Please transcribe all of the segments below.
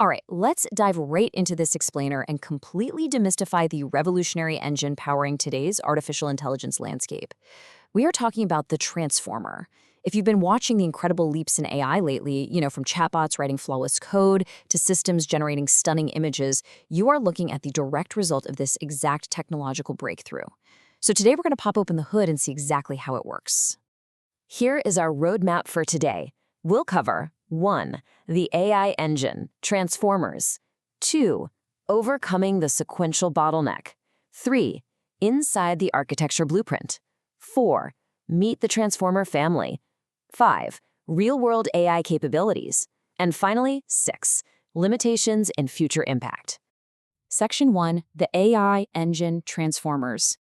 All right, let's dive right into this explainer and completely demystify the revolutionary engine powering today's artificial intelligence landscape. We are talking about the transformer. If you've been watching the incredible leaps in AI lately, from chatbots writing flawless code to systems generating stunning images, you are looking at the direct result of this exact technological breakthrough. So today we're going to pop open the hood and see exactly how it works. Here is our roadmap for today. We'll cover 1. The AI engine, transformers. 2. Overcoming the sequential bottleneck. 3. Inside the architecture blueprint. 4. Meet the transformer family. 5. Real-world AI capabilities. And finally, 6. Limitations and future impact. Section 1. The AI engine transformers.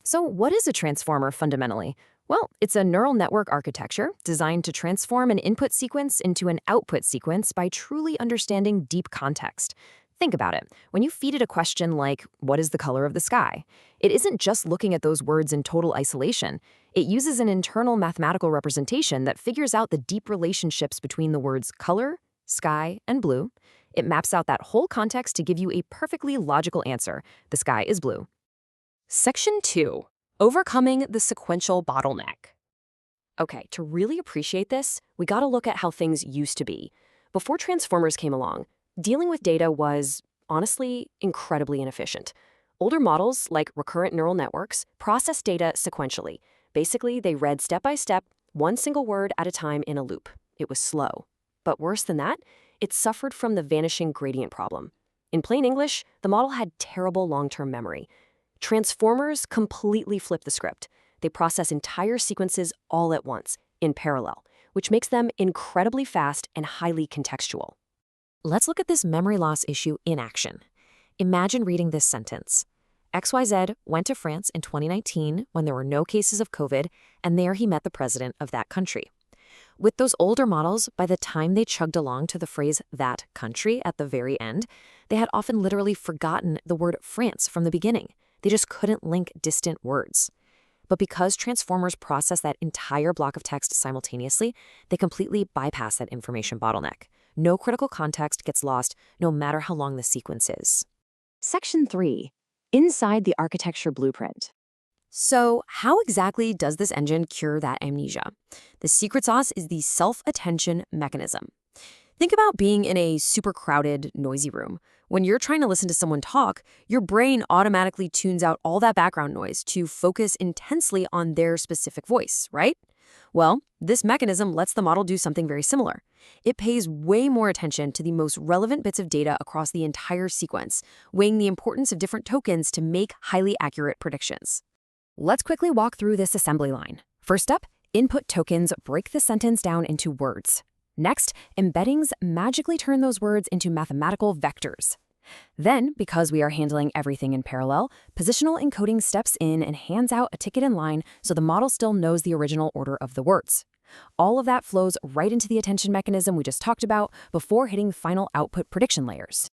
So what is a transformer fundamentally? Well, it's a neural network architecture designed to transform an input sequence into an output sequence by truly understanding deep context. Think about it. When you feed it a question like, what is the color of the sky? It isn't just looking at those words in total isolation. It uses an internal mathematical representation that figures out the deep relationships between the words color, sky, and blue. It maps out that whole context to give you a perfectly logical answer. The sky is blue. Section 2. Overcoming the sequential bottleneck. Okay, to really appreciate this, we gotta look at how things used to be. Before transformers came along, dealing with data was, honestly, incredibly inefficient. Older models, like recurrent neural networks, processed data sequentially. Basically, they read step by step, one single word at a time in a loop. It was slow. But worse than that, it suffered from the vanishing gradient problem. In plain English, the model had terrible long-term memory. Transformers completely flip the script. They process entire sequences all at once, in parallel, which makes them incredibly fast and highly contextual. Let's look at this memory loss issue in action. Imagine reading this sentence. XYZ went to France in 2019 when there were no cases of COVID, and there he met the president of that country. With those older models, by the time they chugged along to the phrase that country at the very end, they had often literally forgotten the word France from the beginning. They just couldn't link distant words. But because transformers process that entire block of text simultaneously, they completely bypass that information bottleneck. No critical context gets lost, no matter how long the sequence is. Section 3. Inside the architecture blueprint. So how exactly does this engine cure that amnesia? The secret sauce is the self-attention mechanism. Think about being in a super crowded, noisy room. When you're trying to listen to someone talk, your brain automatically tunes out all that background noise to focus intensely on their specific voice, right? Well, this mechanism lets the model do something very similar. It pays way more attention to the most relevant bits of data across the entire sequence, weighing the importance of different tokens to make highly accurate predictions. Let's quickly walk through this assembly line. First up, input tokens break the sentence down into words. Next, embeddings magically turn those words into mathematical vectors. Then, because we are handling everything in parallel, positional encoding steps in and hands out a ticket in line so the model still knows the original order of the words. All of that flows right into the attention mechanism we just talked about before hitting final output prediction layers.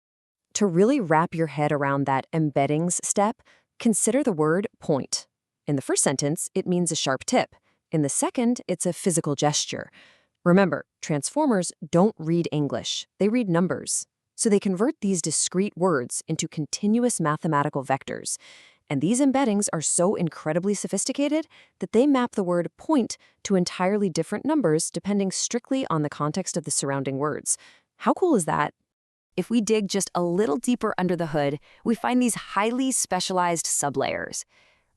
To really wrap your head around that embeddings step, consider the word point. In the first sentence, it means a sharp tip. In the second, it's a physical gesture. Remember, transformers don't read English. They read numbers. So they convert these discrete words into continuous mathematical vectors. And these embeddings are so incredibly sophisticated that they map the word point to entirely different numbers depending strictly on the context of the surrounding words. How cool is that? If we dig just a little deeper under the hood, we find these highly specialized sublayers.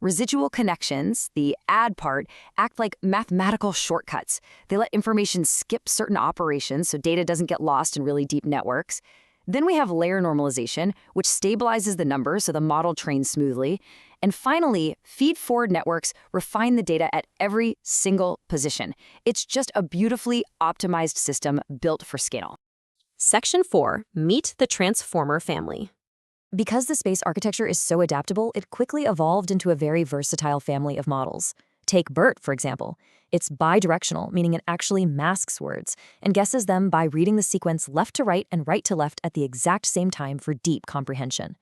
Residual connections, the add part, act like mathematical shortcuts. They let information skip certain operations so data doesn't get lost in really deep networks. Then we have layer normalization, which stabilizes the numbers so the model trains smoothly. And finally, feed-forward networks refine the data at every single position. It's just a beautifully optimized system built for scale. Section 4. Meet the transformer family. Because the space architecture is so adaptable, it quickly evolved into a very versatile family of models. Take BERT, for example. It's bidirectional, meaning it actually masks words, and guesses them by reading the sequence left to right and right to left at the exact same time for deep comprehension.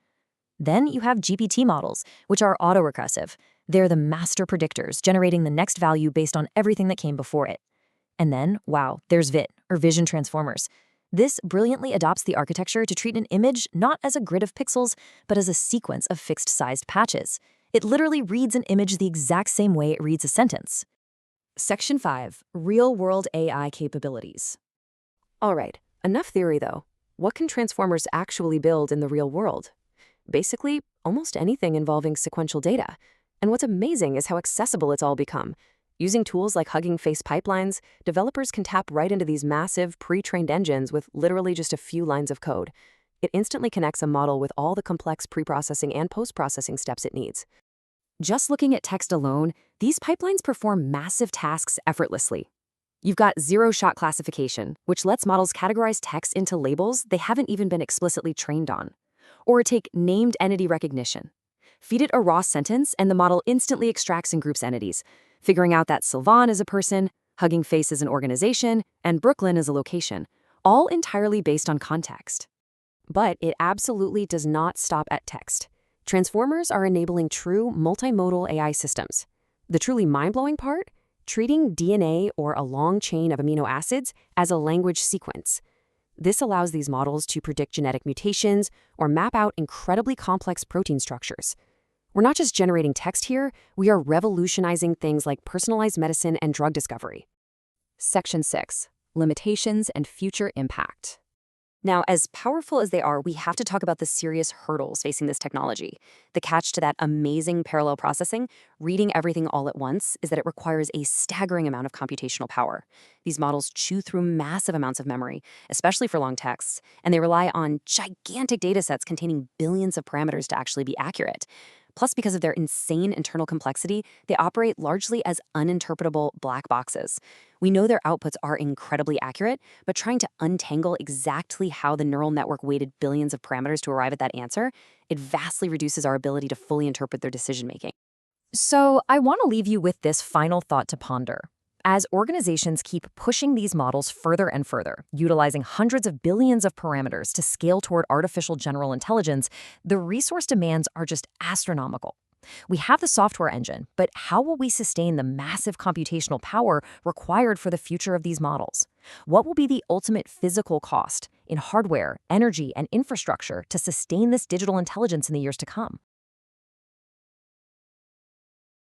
Then you have GPT models, which are autorecursive. They're the master predictors, generating the next value based on everything that came before it. And then, wow, there's VIT, or Vision Transformers. This brilliantly adopts the architecture to treat an image not as a grid of pixels, but as a sequence of fixed-sized patches. It literally reads an image the exact same way it reads a sentence. Section 5. Real-world AI capabilities. All right, enough theory though. What can transformers actually build in the real world? Basically, almost anything involving sequential data. And what's amazing is how accessible it's all become. Using tools like Hugging Face pipelines, developers can tap right into these massive, pre-trained engines with literally just a few lines of code. It instantly connects a model with all the complex pre-processing and post-processing steps it needs. Just looking at text alone, these pipelines perform massive tasks effortlessly. You've got zero-shot classification, which lets models categorize text into labels they haven't even been explicitly trained on. Or take named entity recognition. Feed it a raw sentence, and the model instantly extracts and groups entities, figuring out that Sylvan is a person, Hugging Face is an organization, and Brooklyn is a location, all entirely based on context. But it absolutely does not stop at text. Transformers are enabling true multimodal AI systems. The truly mind-blowing part? Treating DNA or a long chain of amino acids as a language sequence. This allows these models to predict genetic mutations or map out incredibly complex protein structures. We're not just generating text here, we are revolutionizing things like personalized medicine and drug discovery. Section 6. Limitations and future impact. Now, as powerful as they are, we have to talk about the serious hurdles facing this technology. The catch to that amazing parallel processing, reading everything all at once, is that it requires a staggering amount of computational power. These models chew through massive amounts of memory, especially for long texts, and they rely on gigantic datasets containing billions of parameters to actually be accurate. Plus, because of their insane internal complexity, they operate largely as uninterpretable black boxes. We know their outputs are incredibly accurate, but trying to untangle exactly how the neural network weighted billions of parameters to arrive at that answer, it vastly reduces our ability to fully interpret their decision-making. So I want to leave you with this final thought to ponder. As organizations keep pushing these models further and further, utilizing hundreds of billions of parameters to scale toward artificial general intelligence, the resource demands are just astronomical. We have the software engine, but how will we sustain the massive computational power required for the future of these models? What will be the ultimate physical cost in hardware, energy, and infrastructure to sustain this digital intelligence in the years to come?